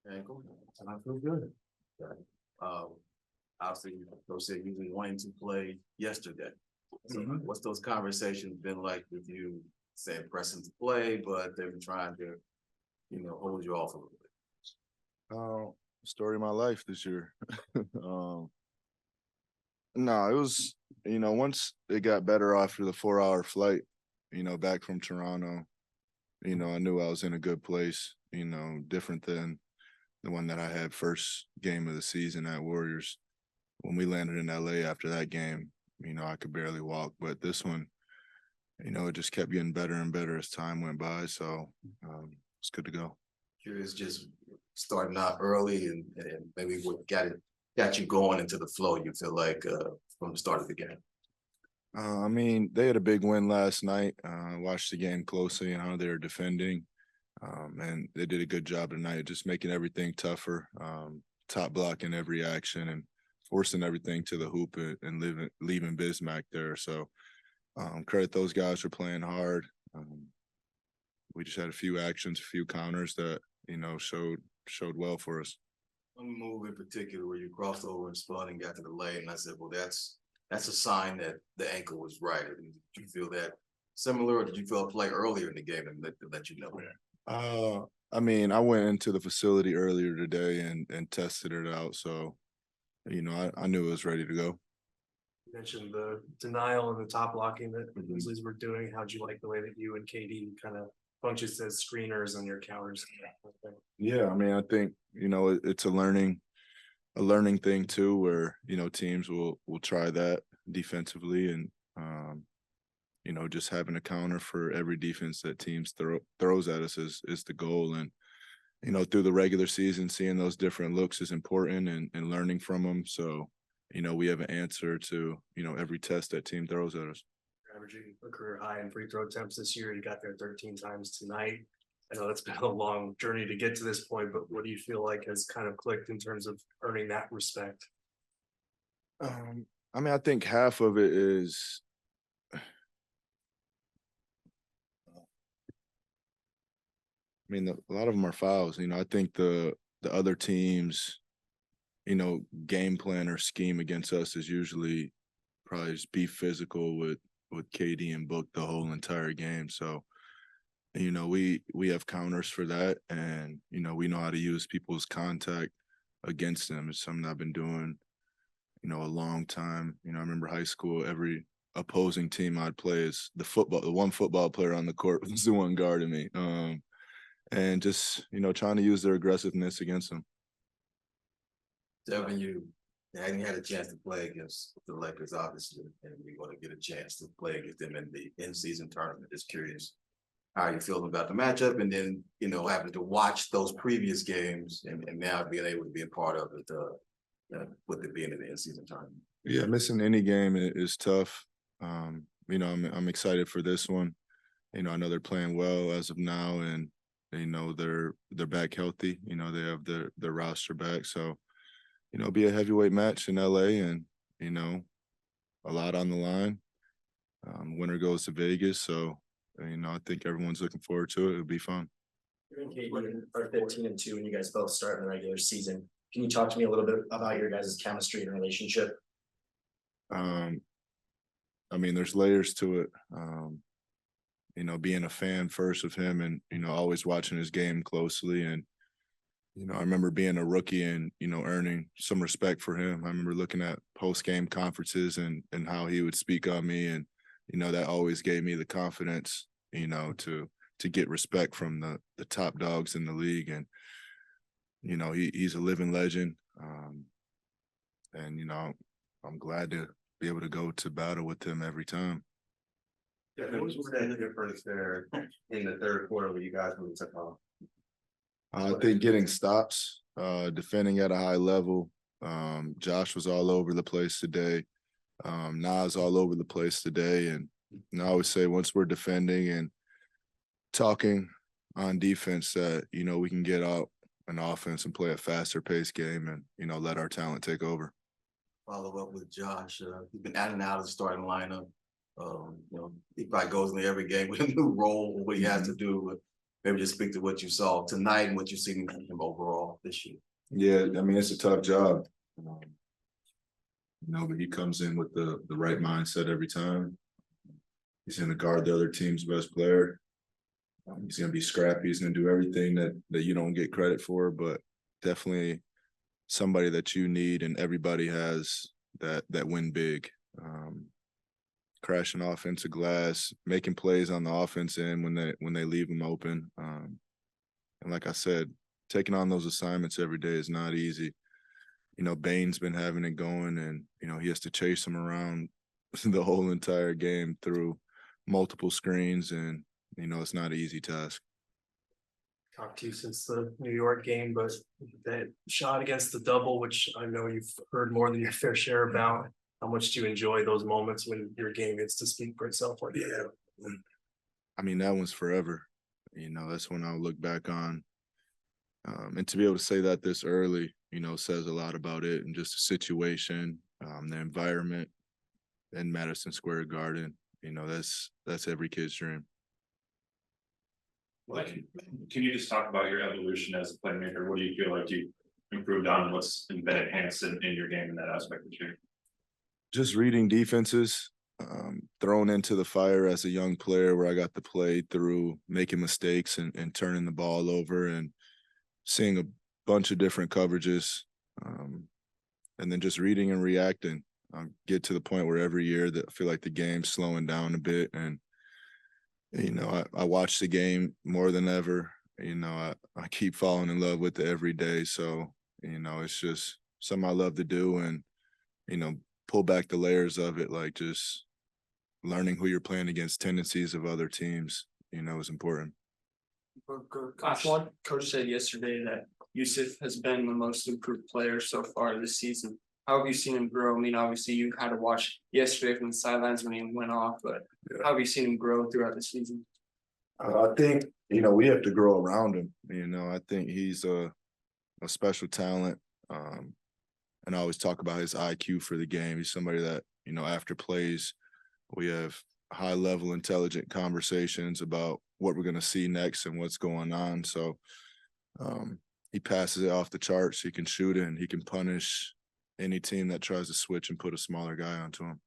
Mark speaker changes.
Speaker 1: Ankle. And I feel good. Okay. Um, Obviously, Coach said usually wanting to play yesterday. So what's those conversations been like with you saying pressing to play, but they've been trying to, hold you off a little bit?
Speaker 2: Story of my life this year. No, it was, once it got better after the 4-hour flight, back from Toronto, I knew I was in a good place, different than the one that I had first game of the season at Warriors. When we landed in LA after that game, I could barely walk. But this one, it just kept getting better and better as time went by. So it's good to go.
Speaker 1: Curious, just starting out early and maybe what got you going into the flow, you feel like from the start of the game?
Speaker 2: I mean, they had a big win last night. Watched the game closely and how they were defending. And they did a good job tonight, just making everything tougher, top blocking every action and forcing everything to the hoop and leaving Bismack there. So credit those guys for playing hard. We just had a few actions, a few counters that showed well for us.
Speaker 1: One move in particular where you crossed over and spun and got to the lane, and I said, "Well, that's a sign that the ankle was right." I mean, did you feel that similar, or did you feel a play earlier in the game and let you know?
Speaker 2: I mean, I went into the facility earlier today and tested it out, so I knew it was ready to go.
Speaker 3: You mentioned the denial and the top blocking that the Grizzlies were doing. How'd you like the way that you and KD kind of functions as screeners on your counters?
Speaker 2: Yeah, I mean, I think it's a learning thing too, where teams will try that defensively, and just having a counter for every defense that teams throws at us is the goal. And through the regular season, seeing those different looks is important, and learning from them. So we have an answer to every test that team throws at us.
Speaker 3: Averaging a career high in free throw attempts this year. You got there 13 times tonight. I know that's been a long journey to get to this point, but what do you feel like has kind of clicked in terms of earning that respect?
Speaker 2: I mean, I think half of it is a lot of them are fouls. I think the other teams, game plan or scheme against us is usually probably just be physical with KD and Book the whole entire game. So, we have counters for that, and we know how to use people's contact against them. It's something I've been doing, a long time. I remember high school, every opposing team I'd play is the one football player on the court was the one guarding me. And just trying to use their aggressiveness against them.
Speaker 1: Devin, you hadn't had a chance to play against the Lakers, obviously, and you're going to get a chance to play against them in the in-season tournament. Just curious how you feeling about the matchup, and then having to watch those previous games and now being able to be a part of it with it being in the in-season tournament.
Speaker 2: Yeah, missing any game is tough. I'm excited for this one. I know they're playing well as of now, and they're back healthy. They have their roster back, so be a heavyweight match in LA, and a lot on the line. Winner goes to Vegas, so I think everyone's looking forward to it. It'll be fun.
Speaker 4: You and KD are 15-2, and you guys both start in the regular season. Can you talk to me a little bit about your guys' chemistry and relationship?
Speaker 2: I mean, there's layers to it. Being a fan first of him, and always watching his game closely, and I remember being a rookie and earning some respect for him. I remember looking at post-game conferences and how he would speak on me, and that always gave me the confidence to get respect from the top dogs in the league. And he's a living legend, and I'm glad to be able to go to battle with him every time.
Speaker 1: Yeah, what was that difference there in the third quarter where you guys really took off?
Speaker 2: I think getting stops, defending at a high level. Josh was all over the place today. Nas all over the place today. And I always say once we're defending and talking on defense that, we can get out an offense and play a faster paced game and, let our talent take over.
Speaker 1: Follow up with Josh. He's been out and out of the starting lineup. He probably goes into every game with a new role, what he has to do. maybe just speak to what you saw tonight and what you've seen from him overall this year.
Speaker 2: Yeah, I mean, it's a tough job. But he comes in with the right mindset every time. He's going to guard the other team's best player. He's going to be scrappy. He's going to do everything that you don't get credit for, but definitely somebody that you need, and everybody has that win big. Crashing offensive glass, making plays on the offense end when they leave them open. And like I said, taking on those assignments every day is not easy. Bane's been having it going, and he has to chase them around the whole entire game through multiple screens, and it's not an easy task.
Speaker 3: Talked to you since the New York game, but that shot against the double, which I know you've heard more than your fair share about. How much do you enjoy those moments when your game gets to speak for itself like that?
Speaker 2: I mean, that one's forever. That's when I'll look back on. And to be able to say that this early, says a lot about it and just the situation, the environment in Madison Square Garden. That's every kid's dream.
Speaker 5: Can you just talk about your evolution as a playmaker? What do you feel like you improved on? What's been enhanced in your game in that aspect this year?
Speaker 2: Just reading defenses, thrown into the fire as a young player where I got to play through making mistakes and turning the ball over and seeing a bunch of different coverages, and then just reading and reacting. Get to the point where every year that I feel like the game's slowing down a bit, and I watch the game more than ever. I keep falling in love with it every day. So it's just something I love to do, and pull back the layers of it, like just learning who you're playing against, tendencies of other teams, is important.
Speaker 6: Coach said yesterday that Yusuf has been the most improved player so far this season. How have you seen him grow? I mean, obviously you had to watch yesterday from the sidelines when he went off, but how have you seen him grow throughout the season?
Speaker 2: I think, we have to grow around him. I think he's a special talent. And I always talk about his IQ for the game. He's somebody that, after plays, we have high level intelligent conversations about what we're going to see next and what's going on. So he passes it off the charts. He can shoot it, and he can punish any team that tries to switch and put a smaller guy onto him.